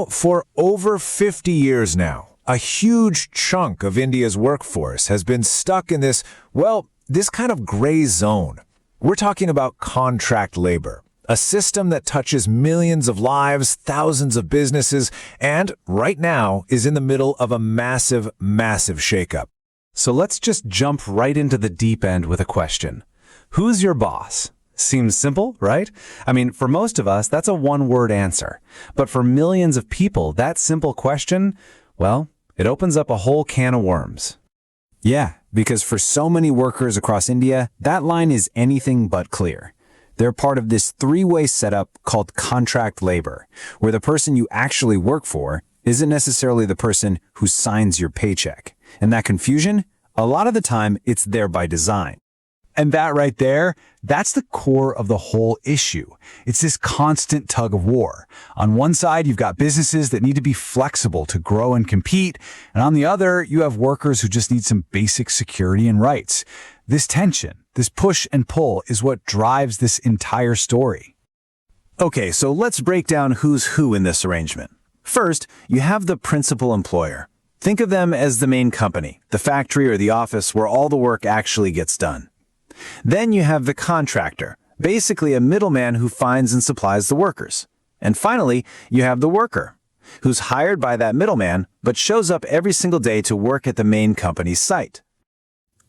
For over 50 years now, a huge chunk of India's workforce has been stuck in this kind of gray zone. We're talking about contract labor, a system that touches millions of lives, thousands of businesses, and right now is in the middle of a massive, massive shakeup. So let's just jump right into the deep end with a question. Who's your boss? Seems simple, right? I mean, for most of us, that's a one-word answer. But for millions of people, that simple question, well, it opens up a whole can of worms. Yeah, because for so many workers across India, that line is anything but clear. They're part of this three-way setup called contract labor, where the person you actually work for isn't necessarily the person who signs your paycheck. And that confusion, a lot of the time, it's there by design. And that right there, that's the core of the whole issue. It's this constant tug of war. On one side, you've got businesses that need to be flexible to grow and compete. And on the other, you have workers who just need some basic security and rights. This tension, this push and pull is what drives this entire story. Okay, so let's break down who's who in this arrangement. First, you have the principal employer. Think of them as the main company, the factory or the office where all the work actually gets done. Then you have the contractor, basically a middleman who finds and supplies the workers. And finally, you have the worker, who's hired by that middleman but shows up every single day to work at the main company's site.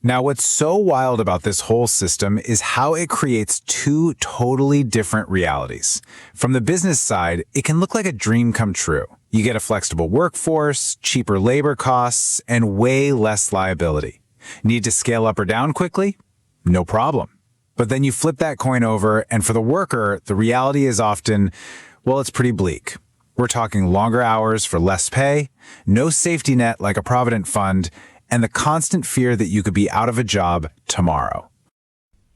Now, what's so wild about this whole system is how it creates two totally different realities. From the business side, it can look like a dream come true. You get a flexible workforce, cheaper labor costs, and way less liability. Need to scale up or down quickly? No problem. But then you flip that coin over, and for the worker, the reality is often, well, it's pretty bleak. We're talking longer hours for less pay, no safety net like a provident fund, and the constant fear that you could be out of a job tomorrow.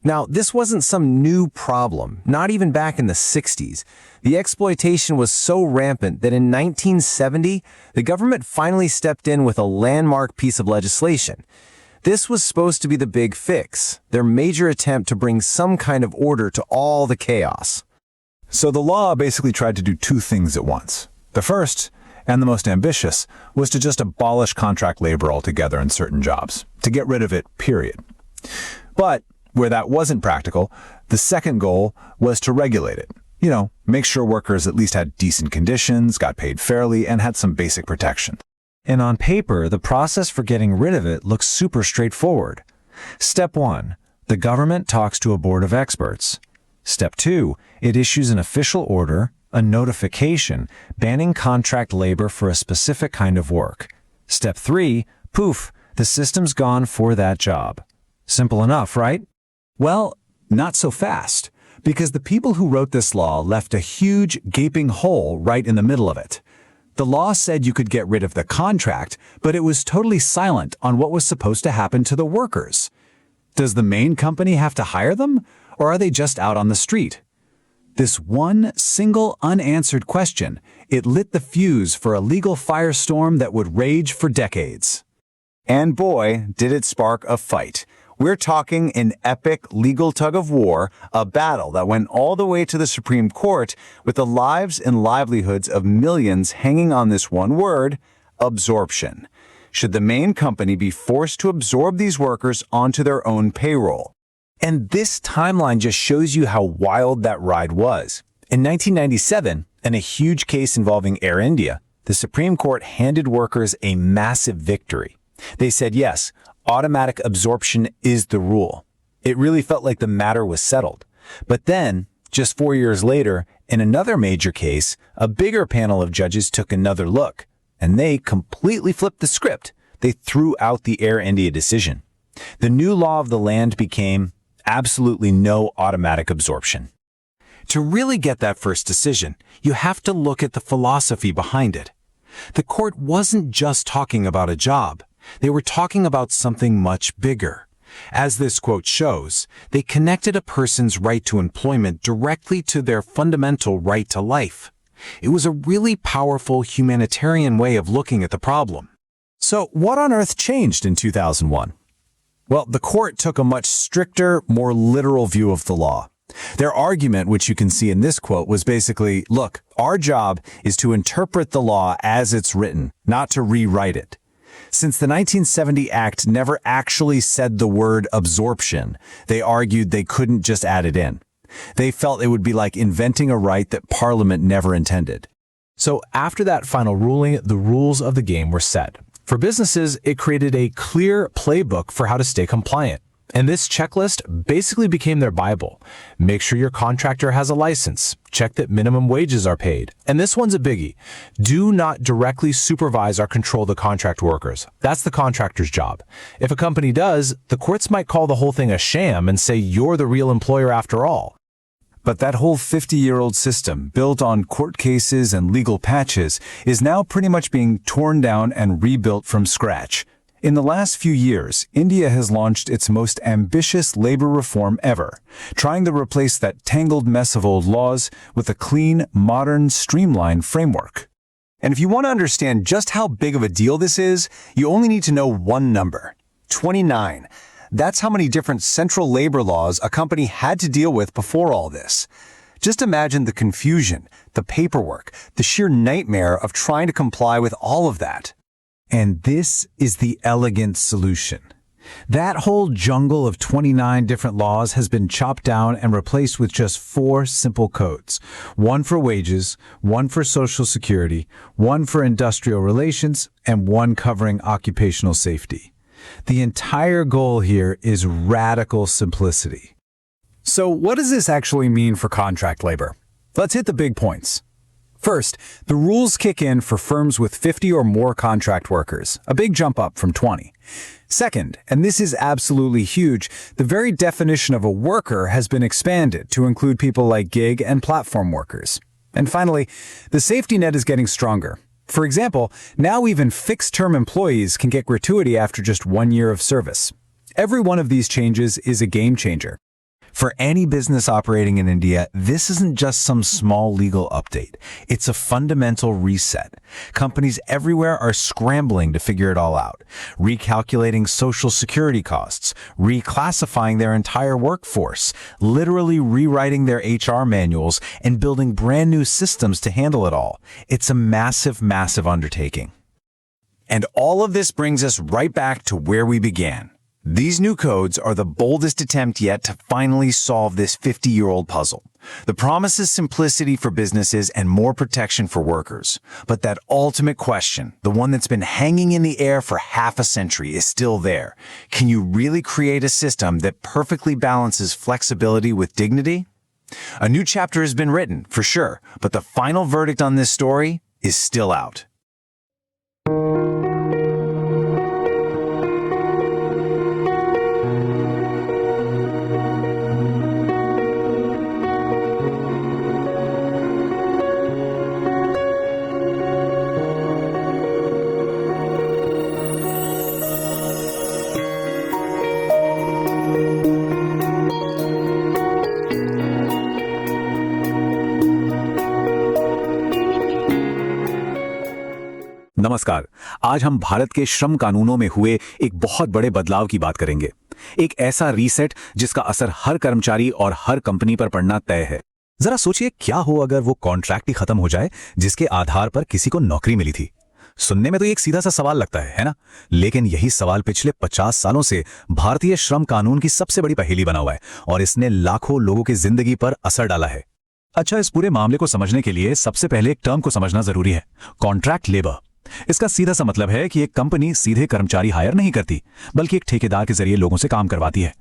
Now, this wasn't some new problem, not even back in the 60s. The exploitation was so rampant that in 1970, the government finally stepped in with a landmark piece of legislation. This was supposed to be the big fix, their major attempt to bring some kind of order to all the chaos. So the law basically tried to do two things at once. The first, and the most ambitious, was to just abolish contract labor altogether in certain jobs, to get rid of it, period. But where that wasn't practical, the second goal was to regulate it. Make sure workers at least had decent conditions, got paid fairly, and had some basic protection. And on paper, the process for getting rid of it looks super straightforward. Step 1, the government talks to a board of experts. Step 2, it issues an official order, a notification, banning contract labor for a specific kind of work. Step 3, poof, the system's gone for that job. Simple enough, right? Well, not so fast, because the people who wrote this law left a huge, gaping hole right in the middle of it. The law said you could get rid of the contract, but it was totally silent on what was supposed to happen to the workers. Does the main company have to hire them, or are they just out on the street? This one single unanswered question, it lit the fuse for a legal firestorm that would rage for decades. And boy, did it spark a fight. We're talking an epic legal tug of war, a battle that went all the way to the Supreme Court with the lives and livelihoods of millions hanging on this one word, absorption. Should the main company be forced to absorb these workers onto their own payroll? And this timeline just shows you how wild that ride was. In 1997, in a huge case involving Air India, the Supreme Court handed workers a massive victory. They said, yes, automatic absorption is the rule. It really felt like the matter was settled. But then, just 4 years later, in another major case, a bigger panel of judges took another look, and they completely flipped the script. They threw out the Air India decision. The new law of the land became absolutely no automatic absorption. To really get that first decision, you have to look at the philosophy behind it. The court wasn't just talking about a job. They were talking about something much bigger. As this quote shows, they connected a person's right to employment directly to their fundamental right to life. It was a really powerful humanitarian way of looking at the problem. So what on earth changed in 2001? Well, the court took a much stricter, more literal view of the law. Their argument, which you can see in this quote, was basically, look, our job is to interpret the law as it's written, not to rewrite it. Since the 1970 Act never actually said the word absorption, they argued they couldn't just add it in. They felt it would be like inventing a right that Parliament never intended. So after that final ruling, the rules of the game were set. For businesses, it created a clear playbook for how to stay compliant. And this checklist basically became their Bible. Make sure your contractor has a license. Check that minimum wages are paid. And this one's a biggie. Do not directly supervise or control the contract workers. That's the contractor's job. If a company does, the courts might call the whole thing a sham and say you're the real employer after all. But that whole 50-year-old system, built on court cases and legal patches, is now pretty much being torn down and rebuilt from scratch. In the last few years, India has launched its most ambitious labor reform ever, trying to replace that tangled mess of old laws with a clean, modern, streamlined framework. And if you want to understand just how big of a deal this is, you only need to know one number: 29. That's how many different central labor laws a company had to deal with before all this. Just imagine the confusion, the paperwork, the sheer nightmare of trying to comply with all of that. And this is the elegant solution. That whole jungle of 29 different laws has been chopped down and replaced with just 4 simple codes. One for wages, one for social security, one for industrial relations, and one covering occupational safety. The entire goal here is radical simplicity. So what does this actually mean for contract labor? Let's hit the big points. First, the rules kick in for firms with 50 or more contract workers, a big jump up from 20. Second, and this is absolutely huge, the very definition of a worker has been expanded to include people like gig and platform workers. And finally, the safety net is getting stronger. For example, now even fixed-term employees can get gratuity after just 1 year of service. Every one of these changes is a game changer. For any business operating in India, this isn't just some small legal update. It's a fundamental reset. Companies everywhere are scrambling to figure it all out, recalculating social security costs, reclassifying their entire workforce, literally rewriting their HR manuals, and building brand new systems to handle it all. It's a massive, massive undertaking. And all of this brings us right back to where we began. These new codes are the boldest attempt yet to finally solve this 50-year-old puzzle. The promise is simplicity for businesses and more protection for workers. But that ultimate question, the one that's been hanging in the air for half a century, is still there. Can you really create a system that perfectly balances flexibility with dignity? A new chapter has been written, for sure, but the final verdict on this story is still out. नमस्कार। आज हम भारत के श्रम कानूनों में हुए एक बहुत बड़े बदलाव की बात करेंगे। एक ऐसा रीसेट जिसका असर हर कर्मचारी और हर कंपनी पर पड़ना तय है। जरा सोचिए, क्या हो अगर वो कॉन्ट्रैक्ट ही खत्म हो जाए जिसके आधार पर किसी को नौकरी मिली थी। सुनने में तो एक सीधा सा सवाल लगता है ना? लेकिन यही सवाल पिछले 50 सालों से भारतीय श्रम कानून की सबसे बड़ी पहेली बना हुआ है और इसने लाखों लोगों की जिंदगी पर असर डाला है। अच्छा, इस पूरे मामले को समझने के लिए सबसे पहले एक टर्म को समझना जरूरी है, कॉन्ट्रैक्ट लेबर। इसका सीधा सा मतलब है कि एक कंपनी सीधे कर्मचारी हायर नहीं करती, बल्कि एक ठेकेदार के जरिए लोगों से काम करवाती है।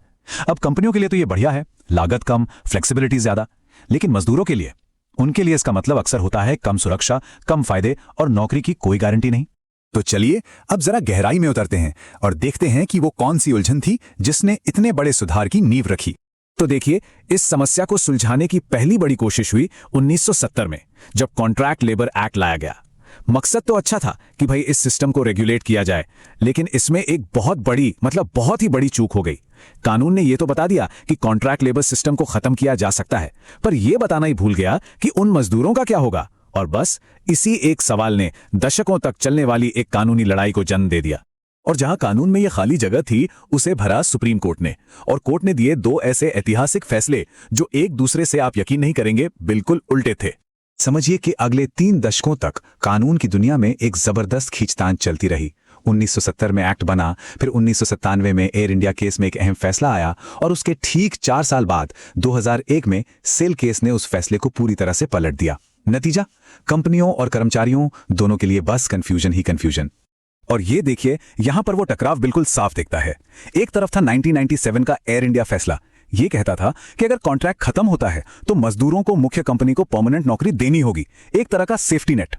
अब कंपनियों के लिए तो ये बढ़िया है, लागत कम, फ्लेक्सिबिलिटी ज्यादा, लेकिन मजदूरों के लिए, उनके लिए इसका मतलब अक्सर होता है कम सुरक्षा, कम फायदे और नौकरी की कोई गारंटी नहीं। तो चलिए अब जरा गहराई में उतरते हैं और देखते हैं कि वो कौन सी उलझन थी जिसने इतने बड़े सुधार की नींव रखी। तो देखिए, इस समस्या को सुलझाने की पहली बड़ी कोशिश हुई 1970 में, जब कॉन्ट्रैक्ट लेबर एक्ट लाया गया। मकसद तो अच्छा था कि भाई इस सिस्टम को रेगुलेट किया जाए, लेकिन इसमें एक बहुत बड़ी, मतलब बहुत ही बड़ी चूक हो गई। कानून ने यह तो बता दिया कि कॉन्ट्रैक्ट लेबर सिस्टम को खत्म किया जा सकता है, पर यह बताना ही भूल गया कि उन मजदूरों का क्या होगा। और बस इसी एक सवाल ने दशकों तक चलने वाली एक कानूनी लड़ाई को जन्म दे दिया। और जहां कानून में यह खाली जगह थी उसे भरा सुप्रीम कोर्ट ने, और कोर्ट ने दिए दो ऐसे ऐतिहासिक फैसले जो एक दूसरे से आप यकीन नहीं करेंगे बिल्कुल उल्टे थे। समझिए कि अगले 3 दशकों तक कानून की दुनिया में एक जबरदस्त खींचतान चलती रही। 1970 में एक्ट बना, फिर 1997 में एयर इंडिया केस में एक अहम फैसला आया, और उसके ठीक 4 साल बाद 2001 में सेल केस ने उस फैसले को पूरी तरह से पलट दिया। नतीजा, कंपनियों और कर्मचारियों दोनों के लिए बस कंफ्यूजन ही कंफ्यूजन। और ये देखिए, यहां पर वो टकराव बिल्कुल साफ दिखता है। एक तरफ था 1997 का एयर इंडिया फैसला। ये कहता था कि अगर कॉन्ट्रैक्ट खत्म होता है तो मजदूरों को मुख्य कंपनी को परमानेंट नौकरी देनी होगी, एक तरह का सेफ्टी नेट।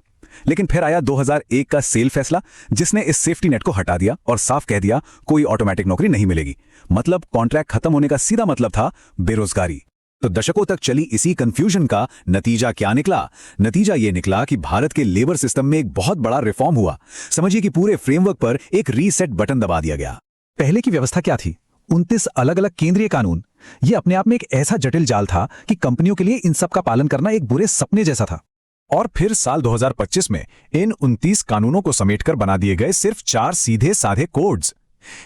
लेकिन फिर आया 2001 का सेल फैसला, जिसने इस सेफ्टी नेट को हटा दिया और साफ कह दिया कोई ऑटोमेटिक नौकरी नहीं मिलेगी। मतलब कॉन्ट्रैक्ट खत्म होने का सीधा मतलब था बेरोजगारी। तो दशकों तक चली इसी कंफ्यूजन का नतीजा क्या निकला? नतीजा ये निकला कि भारत के लेबर सिस्टम में एक बहुत बड़ा रिफॉर्म हुआ। समझिए कि पूरे फ्रेमवर्क पर एक रीसेट बटन दबा दिया गया। पहले की व्यवस्था क्या थी? 29 अलग अलग केंद्रीय कानून। ये अपने आप में एक ऐसा जटिल जाल था कि कंपनियों के लिए इन सब का पालन करना एक बुरे सपने जैसा था। और फिर साल 2025 में इन 29 कानूनों को समेटकर बना दिए गए सिर्फ 4 सीधे साधे कोड्स।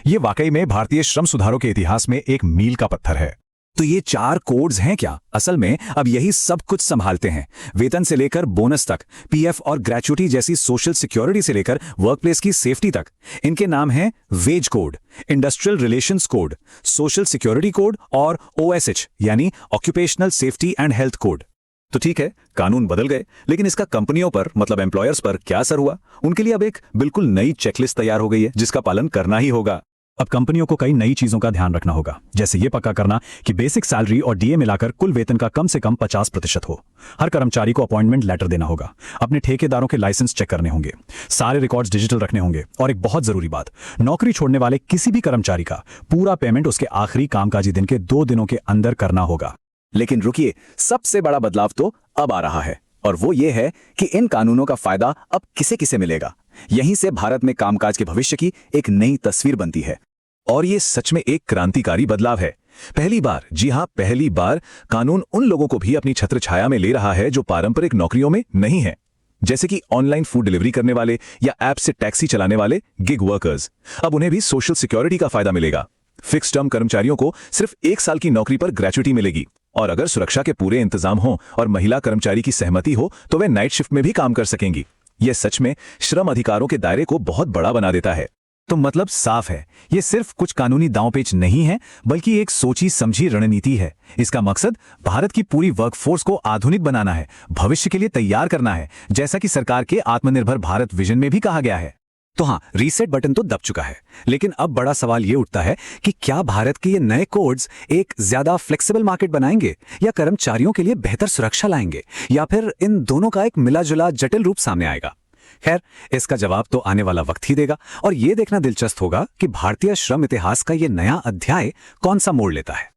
ये वाकई में भारतीय श्रम सुधारों के इतिहास में एक मील का पत्थर है। तो ये 4 कोड्स हैं क्या? असल में अब यही सब कुछ संभालते हैं। वेतन से लेकर बोनस तक, पीएफ और ग्रेच्युटी जैसी सोशल सिक्योरिटी से लेकर वर्कप्लेस की सेफ्टी तक। इनके नाम हैं wage code, industrial relations code, social security code और OSH यानी occupational safety and health code. तो ठीक है, कानून बदल गए, लेकिन इसका कंपनियों पर मतलब एम्प्लॉयर्स पर क्या असर हुआ? उनके लिए अब एक बिल्कुल नई चेकलिस्ट तैयार हो गई है जिसका पालन करना ही होगा। अब कंपनियों को कई नई चीजों का ध्यान रखना होगा, जैसे ये पक्का करना कि बेसिक सैलरी और डीए मिलाकर कुल वेतन का कम से कम 50% हो। हर कर्मचारी को अपॉइंटमेंट लेटर देना होगा। अपने ठेकेदारों के लाइसेंस चेक करने होंगे। सारे रिकॉर्ड्स डिजिटल रखने होंगे। और एक बहुत जरूरी बात, नौकरी छोड़ने वाले किसी भी कर्मचारी का पूरा पेमेंट उसके आखिरी कामकाजी दिन के 2 दिनों के अंदर करना होगा। लेकिन रुकिए, सबसे बड़ा बदलाव तो अब आ रहा है, और वो ये है कि इन कानूनों का फायदा अब किसे किसे मिलेगा। यहीं से भारत में कामकाज के भविष्य की एक नई तस्वीर बनती है। और ये सच में एक क्रांतिकारी बदलाव है। पहली बार, जी हां, पहली बार कानून उन लोगों को भी अपनी छत्र छाया में ले रहा है जो पारंपरिक नौकरियों में नहीं है, जैसे कि ऑनलाइन फूड डिलीवरी करने वाले या ऐप से टैक्सी चलाने वाले गिग वर्कर्स। अब उन्हें भी सोशल सिक्योरिटी का फायदा मिलेगा। फिक्स टर्म कर्मचारियों को सिर्फ 1 साल की नौकरी पर ग्रेच्युटी मिलेगी, और अगर सुरक्षा के पूरे इंतजाम हो और महिला कर्मचारी की सहमति हो तो वे नाइट शिफ्ट में भी काम कर सकेंगी। यह सच में श्रम अधिकारों के दायरे को बहुत बड़ा बना देता है। तो मतलब साफ है, ये सिर्फ कुछ कानूनी दांवपेच नहीं है, बल्कि एक सोची समझी रणनीति है। इसका मकसद भारत की पूरी वर्कफोर्स को आधुनिक बनाना है, भविष्य के लिए तैयार करना है, जैसा कि सरकार के आत्मनिर्भर भारत विजन में भी कहा गया है। तो हाँ, रीसेट बटन तो दब चुका है, लेकिन अब बड़ा सवाल ये उठता है कि क्या भारत के ये नए कोड्स एक ज्यादा फ्लेक्सिबल मार्केट बनाएंगे, या कर्मचारियों के लिए बेहतर सुरक्षा लाएंगे, या फिर इन दोनों का एक मिला जुला जटिल रूप सामने आएगा? खैर, इसका जवाब तो आने वाला वक्त ही देगा, और ये देखना दिलचस्प होगा कि भारतीय श्रम इतिहास का ये नया अध्याय कौन सा मोड़ लेता है।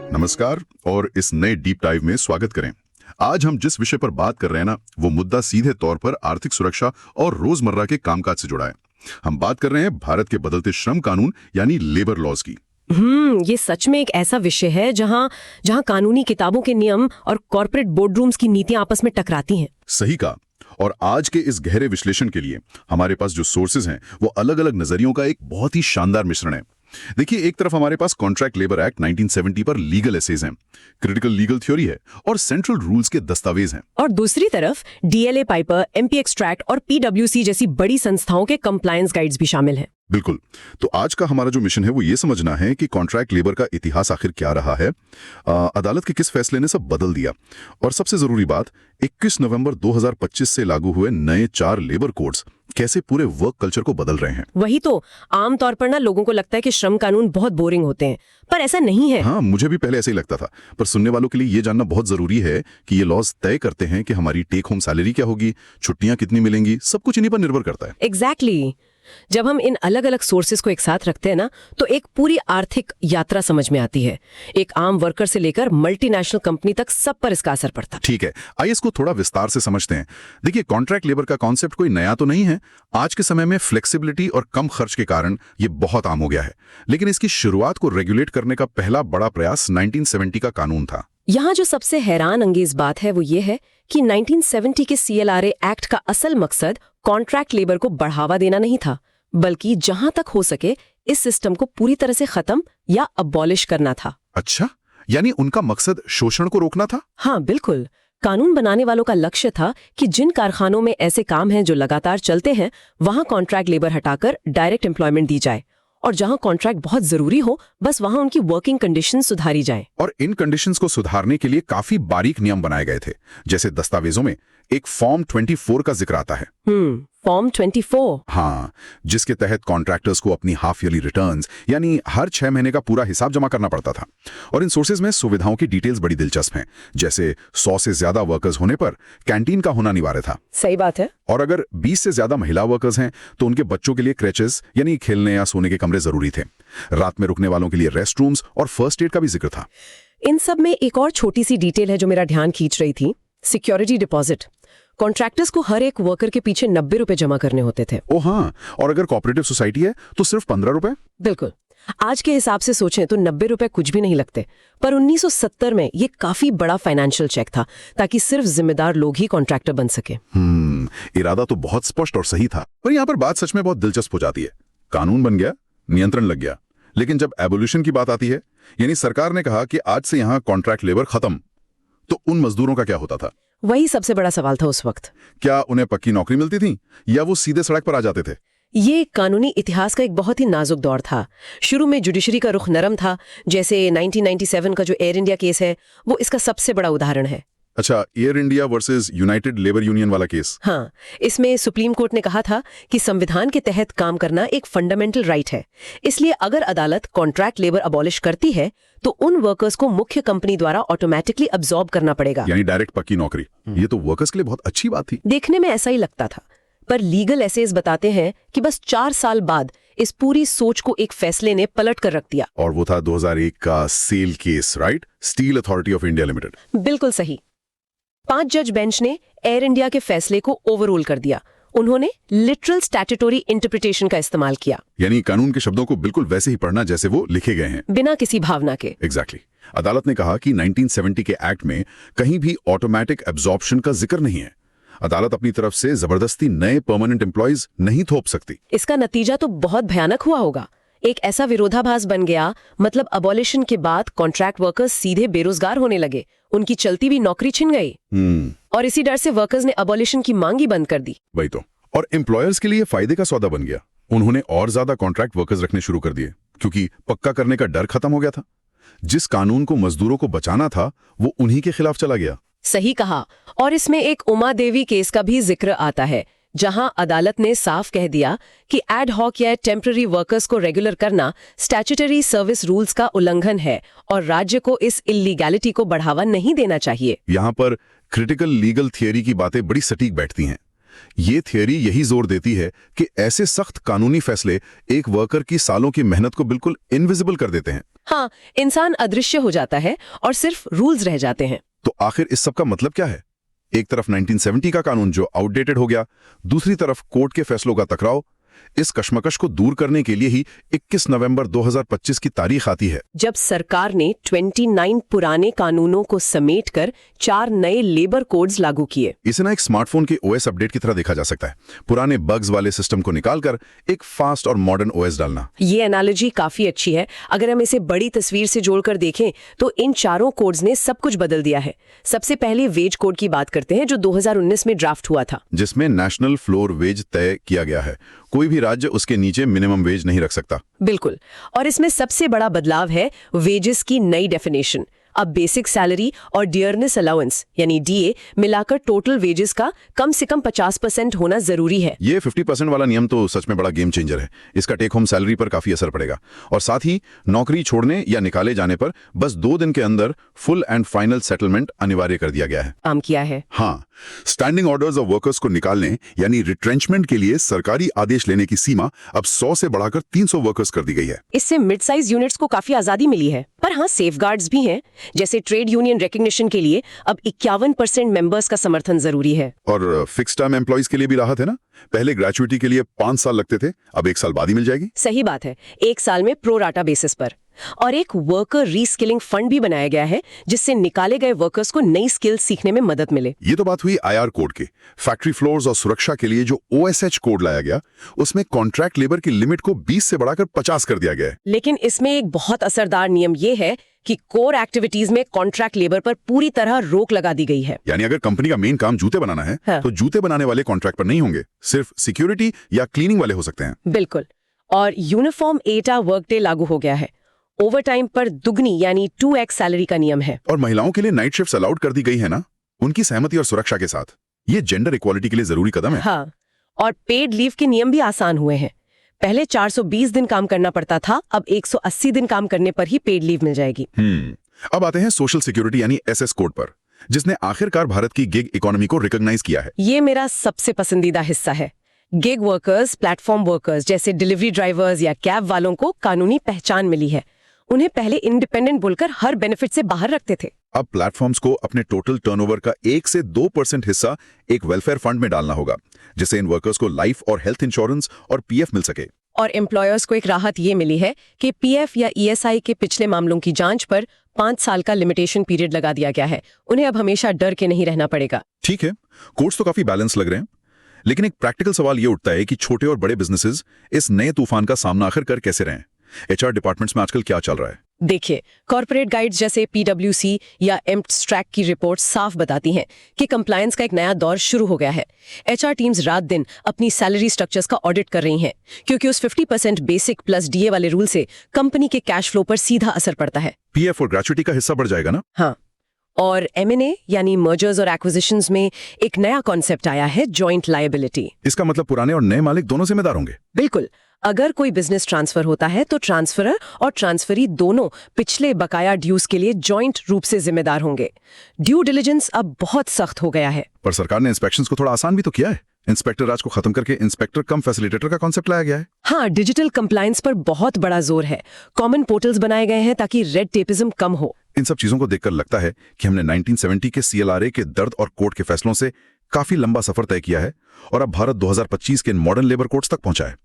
नमस्कार और इस नए डीप डाइव में स्वागत करें। आज हम जिस विषय पर बात कर रहे हैं ना, वो मुद्दा सीधे तौर पर आर्थिक सुरक्षा और रोजमर्रा के कामकाज से जुड़ा है। हम बात कर रहे हैं भारत के बदलते श्रम कानून यानी लेबर लॉज की। ये सच में एक ऐसा विषय है जहां कानूनी किताबों के नियम और कॉर्पोरेट बोर्डरूम्स की नीतियां आपस में टकराती हैं। सही कहा। और आज के इस गहरे विश्लेषण के लिए हमारे पास जो सोर्सेज हैं वो अलग अलग नजरियों का एक बहुत ही शानदार मिश्रण है। देखिए, एक तरफ हमारे पास कॉन्ट्रैक्ट लेबर एक्ट 1970 पर लीगल एसेज हैं, क्रिटिकल लीगल थ्योरी है और सेंट्रल रूल्स के दस्तावेज हैं। और दूसरी तरफ DLA पाइपर, MP एक्सट्रैक्ट और PwC जैसी बड़ी संस्थाओं के कंप्लायंस गाइड्स भी शामिल हैं। बिल्कुल। तो आज का हमारा जो मिशन है वो ये समझना है कि कॉन्ट्रैक्ट लेबर का इतिहास आखिर क्या रहा है, अदालत के किस फैसले ने सब बदल दिया, और सबसे जरूरी बात 21 नवंबर 2025 से लागू हुए नए 4 लेबर कोड्स कैसे पूरे वर्क कल्चर को बदल रहे हैं। वही तो, आमतौर पर ना लोगों को लगता है कि श्रम कानून बहुत बोरिंग होते हैं, पर ऐसा नहीं है। हाँ, मुझे भी पहले ऐसे ही लगता था, पर सुनने वालों के लिए ये जानना बहुत जरूरी है कि ये लॉज तय करते हैं कि हमारी टेक होम सैलरी क्या होगी, छुट्टियां कितनी मिलेंगी, सब कुछ इन्हीं पर निर्भर करता है। एग्जैक्टली। जब हम इन अलग अलग सोर्सेज को एक साथ रखते हैं ना, तो एक पूरी आर्थिक यात्रा समझ में आती है। एक आम वर्कर से लेकर मल्टीनेशनल कंपनी तक सब पर इसका असर पड़ता है। ठीक है, आइए इसको थोड़ा विस्तार से समझते हैं। देखिए, कॉन्ट्रैक्ट लेबर का कॉन्सेप्ट कोई नया तो नहीं है। आज के समय में फ्लेक्सिबिलिटी और कम खर्च के कारण ये बहुत आम हो गया है, लेकिन इसकी शुरुआत को रेगुलेट करने का पहला बड़ा प्रयास 1970 का कानून था। यहाँ जो सबसे हैरान अंगेज बात है वो ये है कि 1970 के CLRA एक्ट का असल मकसद कॉन्ट्रैक्ट लेबर को बढ़ावा देना नहीं था, बल्कि जहां तक हो सके इस सिस्टम को पूरी तरह से खत्म या अबॉलिश करना था। अच्छा, यानी उनका मकसद शोषण को रोकना था? हाँ बिल्कुल। कानून बनाने वालों का लक्ष्य था कि जिन कारखानों में ऐसे काम हैं जो लगातार चलते हैं, वहां कॉन्ट्रैक्ट लेबर हटाकर डायरेक्ट एम्प्लॉयमेंट दी जाए, और जहां कॉन्ट्रैक्ट बहुत जरूरी हो, बस वहां उनकी वर्किंग कंडीशन सुधारी जाए। और इन कंडीशंस को सुधारने के लिए काफी बारीक नियम बनाए गए थे। जैसे दस्तावेजों में एक फॉर्म 24 का जिक्र आता है। फॉर्म 24। हाँ, जिसके तहत कॉन्ट्रैक्टर्स को अपनी हाफ ईयरली रिटर्न्स यानी हर 6 महीने का पूरा हिसाब जमा करना पड़ता था। और इन सोर्सेज में सुविधाओं की डिटेल्स बड़ी दिलचस्प हैं, जैसे 100 से ज्यादा वर्कर्स होने पर कैंटीन का होना अनिवार्य था। सही बात है। और अगर 20 से ज्यादा महिला वर्कर्स हैं तो उनके बच्चों के लिए क्रेचेस यानी खेलने या सोने के कमरे जरूरी थे। रात में रुकने वालों के लिए रेस्ट रूम्स और फर्स्ट एड का भी जिक्र था। इन सब में एक और छोटी सी डिटेल है जो मेरा ध्यान खींच रही थी, सिक्योरिटी डिपॉजिट। कॉन्ट्रैक्टर्स को हर एक वर्कर के पीछे 90 रुपए जमा करने होते थे। ओ हाँ, और अगर कोऑपरेटिव सोसाइटी है तो सिर्फ 15 रुपए। बिल्कुल। आज के हिसाब से सोचें तो 90 रुपए कुछ भी नहीं लगते, पर 1970 में ये काफी बड़ा फाइनेंशियल चेक था, ताकि सिर्फ जिम्मेदार लोग ही कॉन्ट्रैक्टर बन सके। इरादा तो बहुत स्पष्ट और सही था, पर यहाँ पर बात सच में बहुत दिलचस्प हो जाती है। कानून बन गया, नियंत्रण लग गया, लेकिन जब एबोल्यूशन की बात आती है, यानी सरकार ने कहा कि आज से यहाँ कॉन्ट्रैक्ट लेबर खत्म, तो उन मजदूरों का क्या होता था? वही सबसे बड़ा सवाल था उस वक्त। क्या उन्हें पक्की नौकरी मिलती थी या वो सीधे सड़क पर आ जाते थे? ये कानूनी इतिहास का एक बहुत ही नाजुक दौर था। शुरू में जुडिशरी का रुख नरम था, जैसे 1997 का जो एयर इंडिया केस है वो इसका सबसे बड़ा उदाहरण है। अच्छा, air India versus United labour union वाला केस। हाँ, इसमें सुप्रीम कोर्ट ने कहा था कि संविधान के तहत काम करना एक फंडामेंटल राइट है, इसलिए अगर अदालत कॉन्ट्रैक्ट लेबर अबॉलिश करती है तो उन वर्कर्स को मुख्य कंपनी द्वारा ऑटोमेटिकली अब्सॉर्ब करना पड़ेगा, यानी डायरेक्ट पक्की नौकरी। ये तो वर्कर्स के लिए बहुत अच्छी बात थी। देखने में ऐसा ही लगता था, पर लीगल एसेज बताते हैं कि बस 4 साल बाद इस पूरी सोच को एक फैसले ने पलट कर रख दिया। और वो था 2001 का SAIL case, right? Steel authority of India limited. बिल्कुल सही। 5 जज बेंच ने एयर इंडिया के फैसले को ओवररूल कर दिया। उन्होंने लिटरल स्टैट्यूटरी इंटरप्रिटेशन का इस्तेमाल किया, यानी कानून के शब्दों को बिल्कुल वैसे ही पढ़ना जैसे वो लिखे गए हैं, बिना किसी भावना के। एग्जैक्टली। अदालत ने कहा कि 1970 के एक्ट में कहीं भी ऑटोमेटिक एब्जॉर्प्शन का जिक्र नहीं है। अदालत अपनी तरफ से जबरदस्ती नए परमानेंट एम्प्लॉयज नहीं थोप सकती। इसका नतीजा तो बहुत भयानक हुआ होगा। एक ऐसा विरोधाभास बन गया, मतलब अबॉलिशन के बाद कॉन्ट्रैक्ट वर्कर्स सीधे बेरोजगार होने लगे, उनकी चलती भी नौकरी छिन गई। और इसी डर से वर्कर्स ने अबॉलिशन की मांग ही बंद कर दी। वही तो। और एम्प्लॉयर्स के लिए फायदे का सौदा बन गया। उन्होंने और ज्यादा कॉन्ट्रैक्ट वर्कर्स रखने शुरू कर दिए, क्योंकि पक्का करने का डर खत्म हो गया था। जिस कानून को मजदूरों को बचाना था वो उन्हीं के खिलाफ चला गया। सही कहा। और इसमें एक उमा देवी केस का भी जिक्र आता है, जहां अदालत ने साफ कह दिया कि एड हॉक या टेम्पररी वर्कर्स को रेगुलर करना स्टैट्यूटरी सर्विस रूल्स का उल्लंघन है और राज्य को इस इल्लीगैलिटी को बढ़ावा नहीं देना चाहिए। यहाँ पर क्रिटिकल लीगल थियरी की बातें बड़ी सटीक बैठती हैं। ये थियरी यही जोर देती है कि ऐसे सख्त कानूनी फैसले एक वर्कर की सालों की मेहनत को बिल्कुल इनविजिबल कर देते हैं। हाँ, इंसान अदृश्य हो जाता है और सिर्फ रूल्स रह जाते हैं। तो आखिर इस सब का मतलब क्या है? एक तरफ 1970 का कानून जो आउटडेटेड हो गया, दूसरी तरफ कोर्ट के फैसलों का टकराव। इस कश्मकश को दूर करने के लिए ही 21 नवंबर 2025 की तारीख आती है, जब सरकार ने 29 पुराने कानूनों को समेटकर 4 नए लेबर कोड्स लागू किए। इसे ना एक स्मार्टफोन के ओएस अपडेट की तरह देखा जा सकता है। पुराने बग्स वाले सिस्टम को निकालकर एक फास्ट और मॉडर्न ओएस डालना। ये एनालॉजी काफी अच्छी है। अगर हम इसे बड़ी तस्वीर से जोड़कर देखें तो इन चारों कोड्स ने सब कुछ बदल दिया है। सबसे पहले वेज कोड की बात करते हैं, जो 2019 में ड्राफ्ट हुआ था, जिसमें नेशनल फ्लोर वेज तय किया गया है। कोई भी राज्य उसके नीचे मिनिमम वेज नहीं रख सकता। बिल्कुल। और इसमें सबसे बड़ा बदलाव है वेजेस की नई डेफिनेशन। अब बेसिक सैलरी और डियरनेस अलाउंस यानी डीए मिलाकर टोटल वेजेस का कम से कम 50% होना जरूरी है। ये 50% वाला नियम तो सच में बड़ा गेम चेंजर है। इसका टेक होम सैलरी पर काफी असर पड़ेगा। और साथ ही नौकरी छोड़ने या निकाले जाने पर बस 2 दिन के अंदर फुल एंड फाइनल सेटलमेंट अनिवार्य कर दिया गया है। काम किया है। हाँ, स्टैंडिंग ऑर्डर्स ऑफ वर्कर्स को निकालने यानी रिट्रेंचमेंट के लिए सरकारी आदेश लेने की सीमा अब 100 से बढ़ाकर 300 वर्कर्स कर दी गई है। इससे मिड साइज यूनिट्स को काफी आजादी मिली है। पर हाँ, सेफगार्ड्स भी हैं। जैसे ट्रेड यूनियन रिकग्निशन के लिए अब 51% मेंबर्स का समर्थन जरूरी है। और फिक्स टर्म एम्प्लॉइज के लिए भी राहत है ना। पहले ग्रेचुइटी के लिए 5 साल लगते थे, अब 1 साल बाद ही मिल जाएगी। सही बात है, 1 साल में प्रो राटा बेसिस पर। और एक वर्कर रीस्किलिंग फंड भी बनाया गया है जिससे निकाले गए वर्कर्स को नई स्किल्स सीखने में मदद मिले। ये तो बात हुई आईआर कोड की। फैक्ट्री फ्लोर्स और सुरक्षा के लिए जो ओएसएच कोड लाया गया, उसमें कॉन्ट्रैक्ट लेबर की लिमिट को 20 से बढ़ाकर 50 कर दिया गया है। लेकिन इसमें एक बहुत असरदार नियम ये है कि कोर एक्टिविटीज में कॉन्ट्रैक्ट लेबर पर पूरी तरह रोक लगा दी गई है। यानी अगर कंपनी का मेन काम जूते बनाना है, हाँ। तो जूते बनाने वाले कॉन्ट्रैक्ट पर नहीं होंगे, सिर्फ सिक्योरिटी या क्लीनिंग वाले हो सकते हैं। बिल्कुल। और यूनिफॉर्म 8 आवर वर्क डे लागू हो गया है। ओवरटाइम पर दुगनी यानी 2x सैलरी का नियम है। और महिलाओं के लिए नाइट शिफ्ट्स अलाउड कर दी गई है ना, उनकी सहमति और सुरक्षा के साथ। ये जेंडर इक्वालिटी के लिए जरूरी कदम है। हाँ, और पेड लीव के नियम भी आसान हुए हैं। पहले 420 दिन काम करना पड़ता था, अब 180 दिन काम करने पर ही पेड लीव मिल जाएगी। अब आते हैं सोशल सिक्योरिटी यानी एसएस कोड पर, जिसने आखिरकार भारत की गिग इकोनॉमी को रिकॉग्नाइज किया है। ये मेरा सबसे पसंदीदा हिस्सा है। गिग वर्कर्स, प्लेटफॉर्म वर्कर्स जैसे डिलीवरी ड्राइवर्स या कैब वालों को कानूनी पहचान मिली है। उन्हें पहले इंडिपेंडेंट बोलकर हर बेनिफिट से बाहर रखते थे। अब प्लेटफॉर्म्स को अपने टोटल टर्नओवर का 1 से 2% हिस्सा एक वेलफेयर फंड में डालना होगा, जिससे इन वर्कर्स को लाइफ और हेल्थ इंश्योरेंस और पीएफ मिल सके। और एम्प्लॉयर्स को एक राहत ये मिली है कि पीएफ या ईएसआई के पिछले मामलों की जांच पर 5 साल का लिमिटेशन पीरियड लगा दिया गया है। उन्हें अब हमेशा डर के नहीं रहना पड़ेगा। ठीक है, कोर्स तो काफी बैलेंस लग रहे हैं, लेकिन एक प्रैक्टिकल सवाल ये उठता है कि छोटे और बड़े बिजनेसेस इस नए तूफान का सामना आखिर कर कैसे रहे हैं। एचआर डिपार्टमेंट्स में आजकल क्या चल रहा है? देखिए, कॉर्पोरेट गाइड्स जैसे पीडब्ल्यूसी या एम्प्स्ट्रैक की रिपोर्ट साफ बताती हैं कि कंप्लायंस का एक नया दौर शुरू हो गया है। एचआर टीम्स रात दिन अपनी सैलरी स्ट्रक्चर्स का ऑडिट कर रही हैं, क्योंकि उस 50% बेसिक प्लस डीए वाले रूल से कंपनी के कैश फ्लो पर सीधा असर पड़ता है। पीएफ और ग्रेचुइटी का हिस्सा बढ़ जाएगा ना? हाँ, और एमएनए यानी मर्जर्स और एक्विजिशंस में एक नया कॉन्सेप्ट आया है, जॉइंट लायबिलिटी। इसका मतलब पुराने और नए मालिक दोनों जिम्मेदार होंगे। बिल्कुल। अगर कोई बिजनेस ट्रांसफर होता है तो ट्रांसफरर और ट्रांसफरी दोनों पिछले बकाया ड्यूज के लिए जॉइंट रूप से जिम्मेदार होंगे। ड्यू डिलिजेंस अब बहुत सख्त हो गया है। पर सरकार ने इंस्पेक्शंस को थोड़ा आसान भी तो किया है। इंस्पेक्टर राज को खत्म करके इंस्पेक्टर कम फैसिलिटेटर का कॉन्सेप्ट लाया गया है। हाँ, डिजिटल कंप्लायंस पर बहुत बड़ा जोर है। कॉमन पोर्टल्स बनाए गए हैं ताकि रेड टेपिज्म कम हो। इन सब चीजों को देखकर लगता है कि हमने 1970 के सीएलआरए के दर्द और कोर्ट के फैसलों से काफी लंबा सफर तय किया है और अब भारत 2025 के मॉडर्न लेबर कोड्स तक पहुंचा है।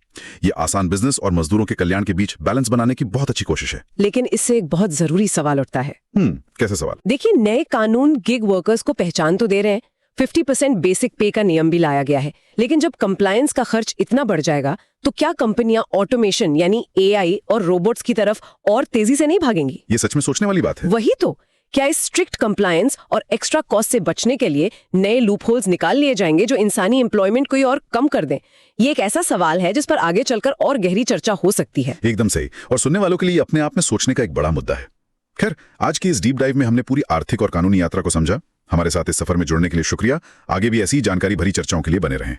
ये आसान बिजनेस और मजदूरों के कल्याण के बीच बैलेंस बनाने की बहुत अच्छी कोशिश है। लेकिन इससे एक बहुत जरूरी सवाल उठता है। कैसे सवाल? देखिए, नए कानून गिग वर्कर्स को पहचान तो दे रहे हैं, 50% बेसिक पे का नियम भी लाया गया है, लेकिन जब कंप्लायंस का खर्च इतना बढ़ जाएगा तो क्या कंपनियां ऑटोमेशन यानी एआई और रोबोट्स की तरफ और तेजी से नहीं भागेंगी? ये सच में सोचने वाली बात है। वही तो। क्या इस स्ट्रिक्ट कंप्लायंस और एक्स्ट्रा कॉस्ट से बचने के लिए नए लूपहोल्स निकाल लिए जाएंगे जो इंसानी एम्प्लॉयमेंट को और कम कर दें? ये एक ऐसा सवाल है जिस पर आगे चलकर और गहरी चर्चा हो सकती है। एकदम सही, और सुनने वालों के लिए अपने आप में सोचने का एक बड़ा मुद्दा है। खैर, आज की इस डीप डाइव में हमने पूरी आर्थिक और कानूनी यात्रा को समझा। हमारे साथ इस सफर में जुड़ने के लिए शुक्रिया। आगे भी ऐसी जानकारी भरी चर्चाओं के लिए बने रहें।